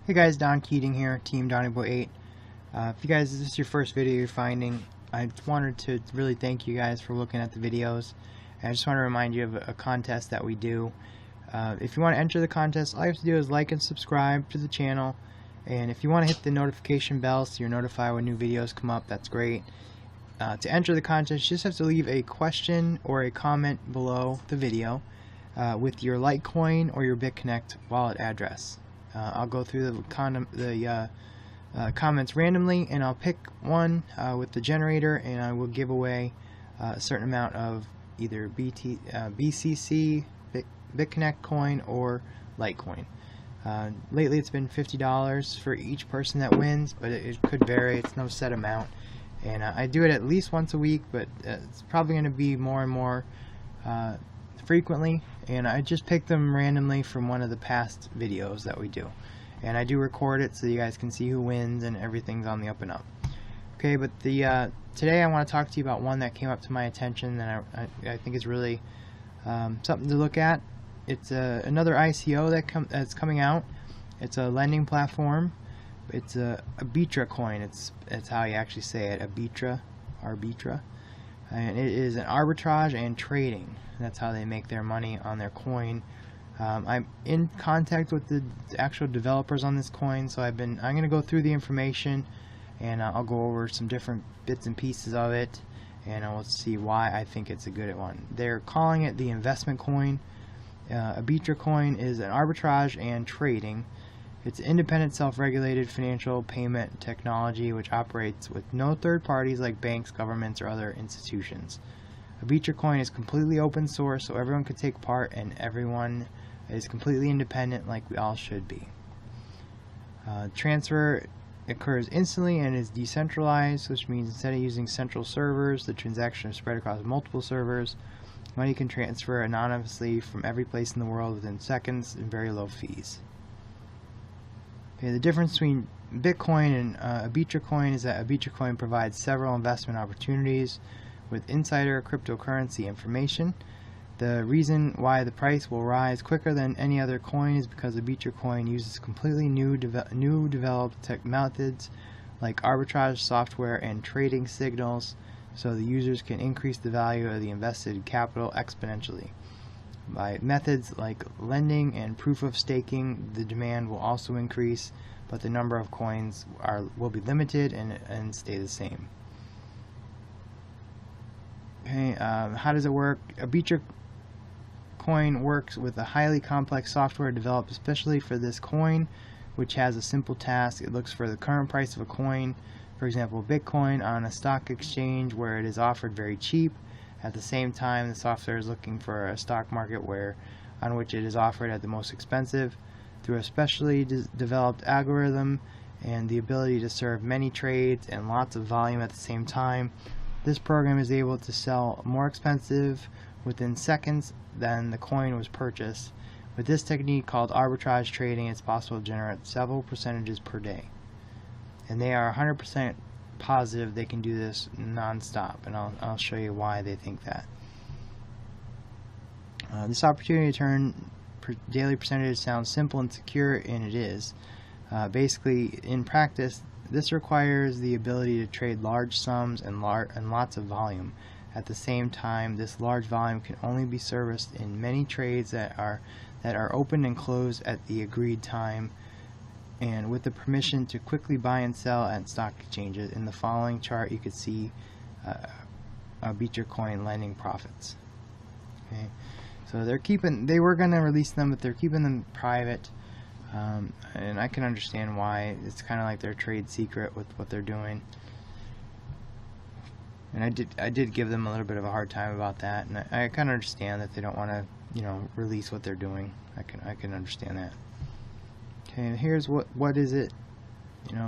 Hey guys, Don Keating here, Team DonnyBoy8. If you guys, this is your first video you're finding, I wanted to really thank you guys for looking at the videos. And I just want to remind you of a contest that we do. If you want to enter the contest, all you have to do is like and subscribe to the channel. And if you want to hit the notification bell so you're notified when new videos come up, that's great. To enter the contest, you just have to leave a question or a comment below the video with your Litecoin or your Bitconnect wallet address. I'll go through the comments randomly, and I'll pick one with the generator, and I will give away a certain amount of either BCC, Bitconnect coin, or Litecoin. Lately it's been $50 for each person that wins, but it could vary. It's no set amount, and I do it at least once a week, but it's probably going to be more and more frequently, and I just pick them randomly from one of the past videos that we do, and I do record it so you guys can see who wins and everything's on the up and up. Okay, but today I want to talk to you about one that came up to my attention that I think is really something to look at. It's another ICO that's coming out. It's a lending platform. It's a ArbitraCoin. It's how you actually say it, Arbitra. And it is an arbitrage and trading. That's how they make their money on their coin. I'm in contact with the actual developers on this coin, so I'm going to go through the information, and I'll go over some different bits and pieces of it, and I will see why I think it's a good one. They're calling it the investment coin. ArbitraCoin is an arbitrage and trading. It's independent, self-regulated financial payment technology which operates with no third parties like banks, governments, or other institutions. ArbitraCoin is completely open source, so everyone can take part, and everyone is completely independent like we all should be. Transfer occurs instantly and is decentralized, which means instead of using central servers, the transaction is spread across multiple servers. Money can transfer anonymously from every place in the world within seconds and very low fees. Okay, the difference between Bitcoin and ArbitraCoin is that ArbitraCoin provides several investment opportunities with insider cryptocurrency information. The reason why the price will rise quicker than any other coin is because ArbitraCoin uses completely new developed tech methods like arbitrage software and trading signals, so the users can increase the value of the invested capital exponentially. By methods like lending and proof of staking, the demand will also increase, but the number of coins will be limited and stay the same. Okay, how does it work? ArbitraCoin works with a highly complex software developed especially for this coin, which has a simple task. It looks for the current price of a coin, for example Bitcoin, on a stock exchange where it is offered very cheap. At the same time, the software is looking for a stock market on which it is offered at the most expensive. Through a specially developed algorithm and the ability to serve many trades and lots of volume at the same time, this program is able to sell more expensive within seconds than the coin was purchased. With this technique called arbitrage trading, it's possible to generate several percentages per day. And they are 100% positive they can do this non-stop, and I'll show you why they think that. This opportunity to turn daily percentage sounds simple and secure, and it is. Basically, in practice, this requires the ability to trade large sums and lots of volume. At the same time, this large volume can only be serviced in many trades that are opened and closed at the agreed time, and with the permission to quickly buy and sell at stock exchanges. In the following chart, you could see ArbitraCoin lending profits. Okay, so they were going to release them, but they're keeping them private, and I can understand why. It's kind of like their trade secret with what they're doing. And I did give them a little bit of a hard time about that, and I kind of understand that they don't want to, release what they're doing. I can understand that. Okay, here's what is it?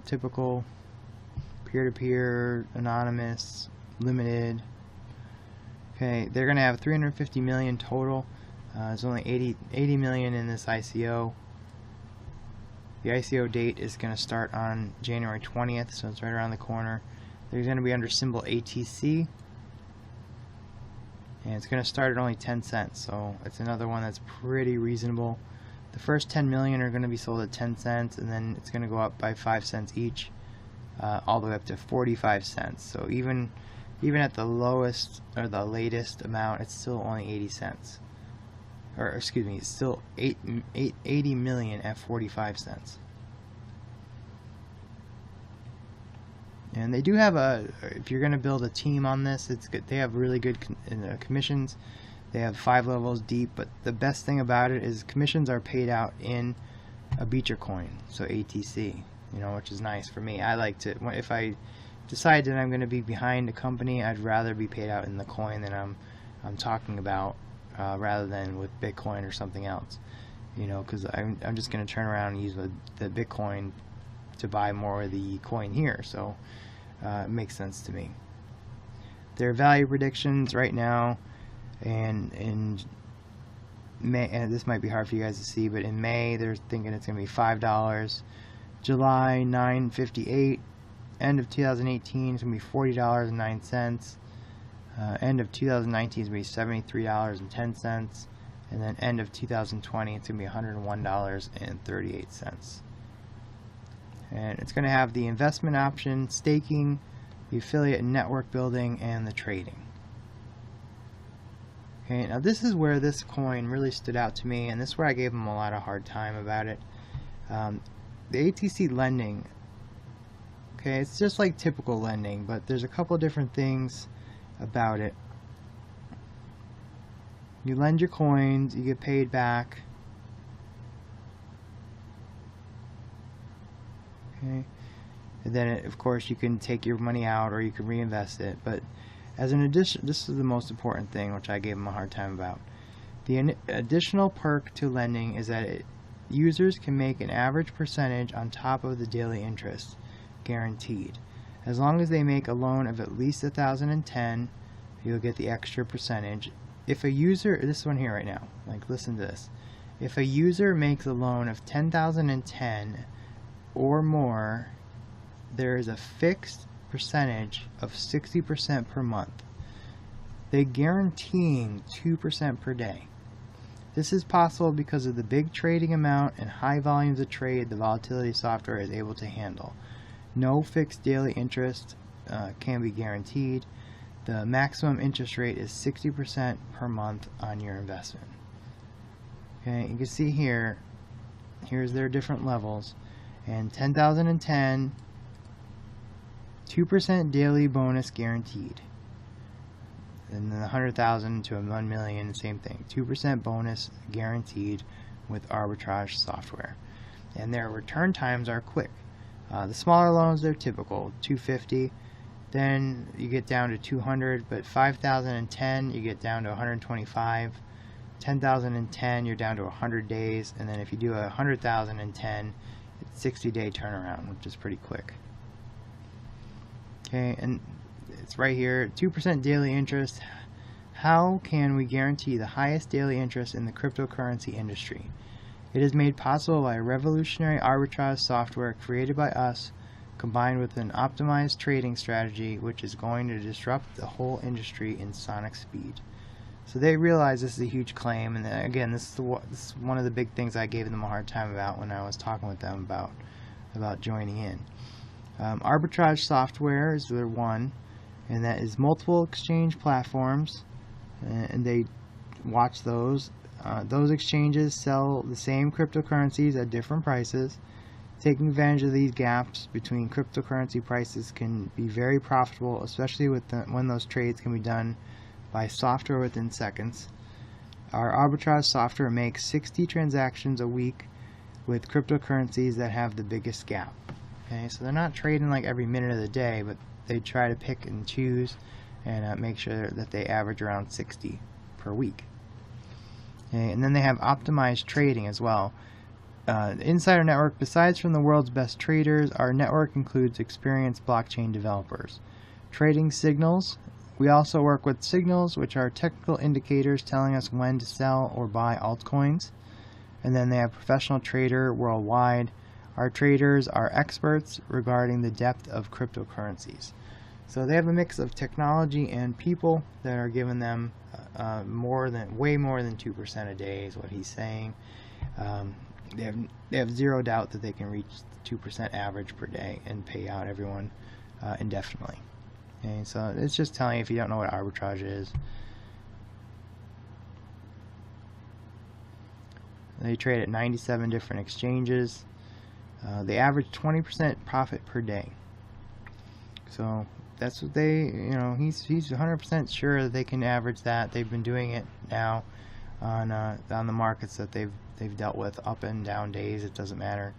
Typical peer-to-peer, anonymous, limited. Okay, they're going to have 350 million total. There's only 80 million in this ICO. The ICO date is going to start on January 20th, so it's right around the corner. They're going to be under symbol ATC, and it's going to start at only 10 cents, so it's another one that's pretty reasonable The first 10 million are going to be sold at 10 cents, and then it's going to go up by 5 cents each, all the way up to 45 cents. So even at the lowest or the latest amount, it's still only 80 cents. Or excuse me, it's still 80 million at 45 cents. And they do have if you're going to build a team on this, it's good. They have really good commissions. They have 5 levels deep, but the best thing about it is commissions are paid out in ArbitraCoin, so ATC, which is nice for me. I like to, if I decide that I'm going to be behind a company, I'd rather be paid out in the coin that I'm talking about, rather than with Bitcoin or something else, because I'm just going to turn around and use the Bitcoin to buy more of the coin here, so it makes sense to me. Their value predictions right now, and in May, and this might be hard for you guys to see, but in May they're thinking it's going to be $5, July $9.58, end of 2018 it's going to be $40.09, end of 2019 is going to be $73.10, and then end of 2020 it's going to be $101.38. And it's going to have the investment option, staking, the affiliate and network building, and the trading. Okay, now this is where this coin really stood out to me, and this is where I gave them a lot of hard time about it. The ATC lending, okay, it's just like typical lending, but there's a couple different things about it. You lend your coins, you get paid back. Okay, and then of course you can take your money out or you can reinvest it, but as an addition, this is the most important thing, which I gave them a hard time about. The additional perk to lending is that users can make an average percentage on top of the daily interest, guaranteed. As long as they make a loan of at least 1,010, you'll get the extra percentage. If a user, this one here right now, like listen to this. If a user makes a loan of 10,010 or more, there is a fixed percentage of 60% per month. They're guaranteeing 2% per day. This is possible because of the big trading amount and high volumes of trade the volatility software is able to handle. No fixed daily interest can be guaranteed. The maximum interest rate is 60% per month on your investment. Okay, you can see here, here's their different levels, and 10,010, 2% daily bonus guaranteed. And then 100,000 to 1 million, same thing, 2% bonus guaranteed with Arbitrage software. And their return times are quick. The smaller loans, they're typical, 250. Then you get down to 200, but 5,010 you get down to 125. 10,010 you're down to 100 days, and then if you do 100,010, it's 60-day turnaround, which is pretty quick. Okay, and it's right here, 2% daily interest. How can we guarantee the highest daily interest in the cryptocurrency industry? It is made possible by a revolutionary arbitrage software created by us, combined with an optimized trading strategy which is going to disrupt the whole industry in sonic speed. So they realize this is a huge claim, and again, this is one of the big things I gave them a hard time about when I was talking with them about joining in. Arbitrage software is their one, and that is multiple exchange platforms, and they watch those. Those exchanges sell the same cryptocurrencies at different prices. Taking advantage of these gaps between cryptocurrency prices can be very profitable, especially when those trades can be done by software within seconds. Our arbitrage software makes 60 transactions a week with cryptocurrencies that have the biggest gap. Okay, so they're not trading like every minute of the day, but they try to pick and choose and make sure that they average around 60 per week. Okay, and then they have optimized trading as well. Inside our network, besides from the world's best traders, our network includes experienced blockchain developers. Trading signals. We also work with signals, which are technical indicators telling us when to sell or buy altcoins. And then they have professional trader worldwide. Our traders are experts regarding the depth of cryptocurrencies. So they have a mix of technology and people that are giving them way more than 2% a day is what he's saying. They have zero doubt that they can reach 2% average per day and pay out everyone indefinitely. Okay, so it's just telling you if you don't know what arbitrage is. They trade at 97 different exchanges. They average 20% profit per day. So that's what they, he's 100% sure that they can average that. They've been doing it now on the markets that they've dealt with, up and down days. It doesn't matter.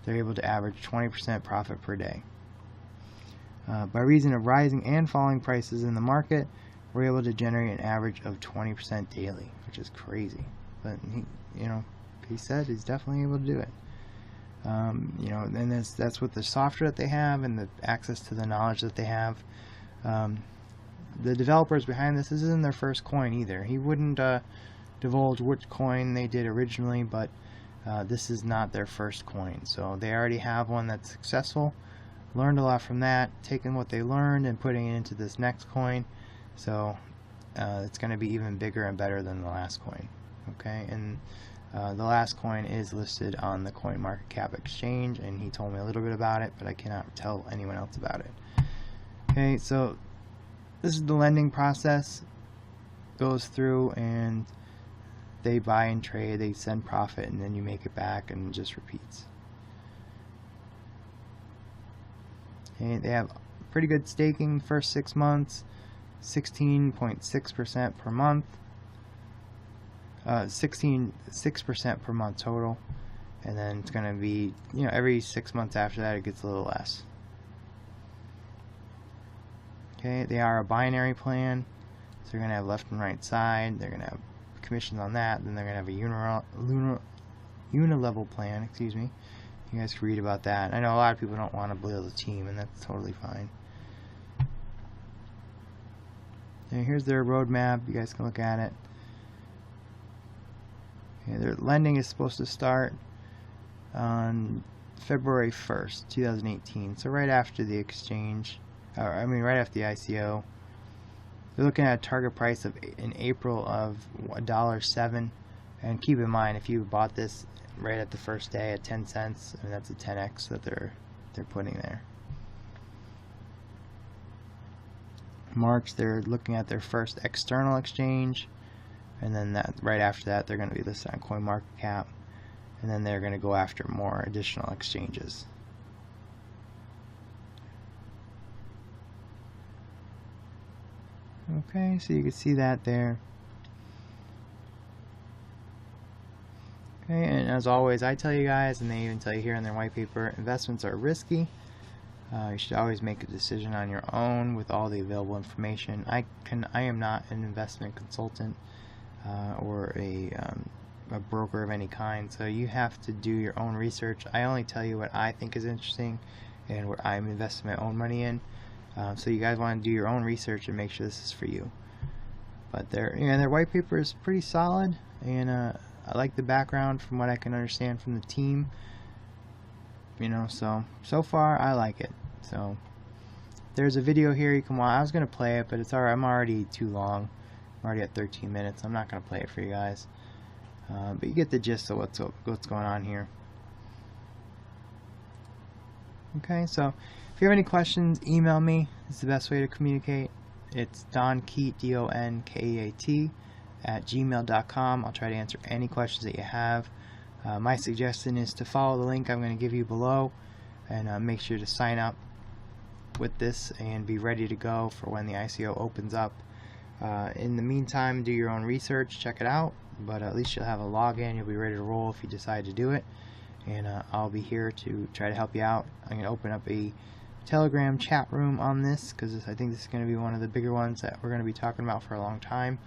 They're able to average 20% profit per day. By reason of rising and falling prices in the market, we're able to generate an average of 20% daily, which is crazy. But he said he's definitely able to do it. And that's with the software that they have and the access to the knowledge that they have. The developers behind this isn't their first coin either. He wouldn't divulge which coin they did originally, but this is not their first coin. So they already have one that's successful, learned a lot from that, taken what they learned and putting it into this next coin. So it's going to be even bigger and better than the last coin. Okay, and the last coin is listed on the CoinMarketCap exchange, and he told me a little bit about it, but I cannot tell anyone else about it. Okay, so this is the lending process. Goes through and they buy and trade, they send profit, and then you make it back, and it just repeats. Okay, they have pretty good staking first 6 months, 16.6% per month. 6% per month total, and then it's going to be, every 6 months after that it gets a little less. Okay, they are a binary plan, so they're going to have left and right side. They're going to have commissions on that. Then they're going to have a unilevel plan. Excuse me. You guys can read about that. I know a lot of people don't want to build a team, and that's totally fine. And here's their roadmap. You guys can look at it. Okay, their lending is supposed to start on February 1st, 2018. So right after the exchange, right after the ICO. They're looking at a target price of in April of $1.07. And keep in mind, if you bought this right at the first day at 10 cents, that's a 10x that they're putting there. March, they're looking at their first external exchange. And then right after that, they're going to be listed on CoinMarketCap, and then they're going to go after more additional exchanges. Okay, so you can see that there. Okay, and as always, I tell you guys, and they even tell you here in their white paper, investments are risky. You should always make a decision on your own with all the available information. I am not an investment consultant. Or a broker of any kind, so you have to do your own research. I only tell you what I think is interesting and what I'm investing my own money in. So you guys want to do your own research and make sure this is for you. But their white paper is pretty solid, and I like the background from what I can understand from the team. So far I like it. So there's a video here you can watch. I was gonna play it, but it's alright. I'm already too long. I'm already at 13 minutes. I'm not going to play it for you guys. But you get the gist of what's going on here. Okay, so if you have any questions, email me. It's the best way to communicate. It's donkeat, DONKEAT, @gmail.com. I'll try to answer any questions that you have. My suggestion is to follow the link I'm going to give you below, and make sure to sign up with this and be ready to go for when the ICO opens up. In the meantime, do your own research, check it out, but at least you'll have a login. You'll be ready to roll if you decide to do it, and I'll be here to try to help you out. I'm going to open up a Telegram chat room on this, because I think this is going to be one of the bigger ones that we're going to be talking about for a long time.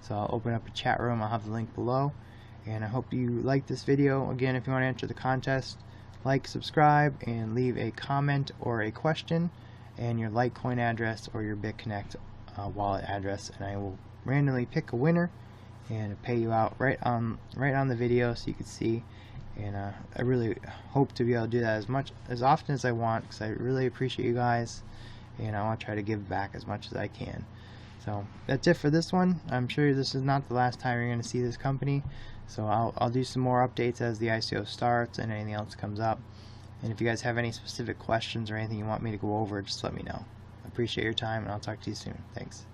So I'll open up a chat room. I'll have the link below, and I hope you like this video. Again, if you want to enter the contest, like, subscribe, and leave a comment or a question and your Litecoin address or your Bitconnect wallet address, and I will randomly pick a winner and pay you out right on the video so you can see. And I really hope to be able to do that as often as I want, because I really appreciate you guys, and I want to try to give back as much as I can. So that's it for this one. I'm sure this is not the last time you're going to see this company, So I'll do some more updates as the ICO starts and anything else comes up. And if you guys have any specific questions or anything you want me to go over, just let me know. I appreciate your time, and I'll talk to you soon. Thanks.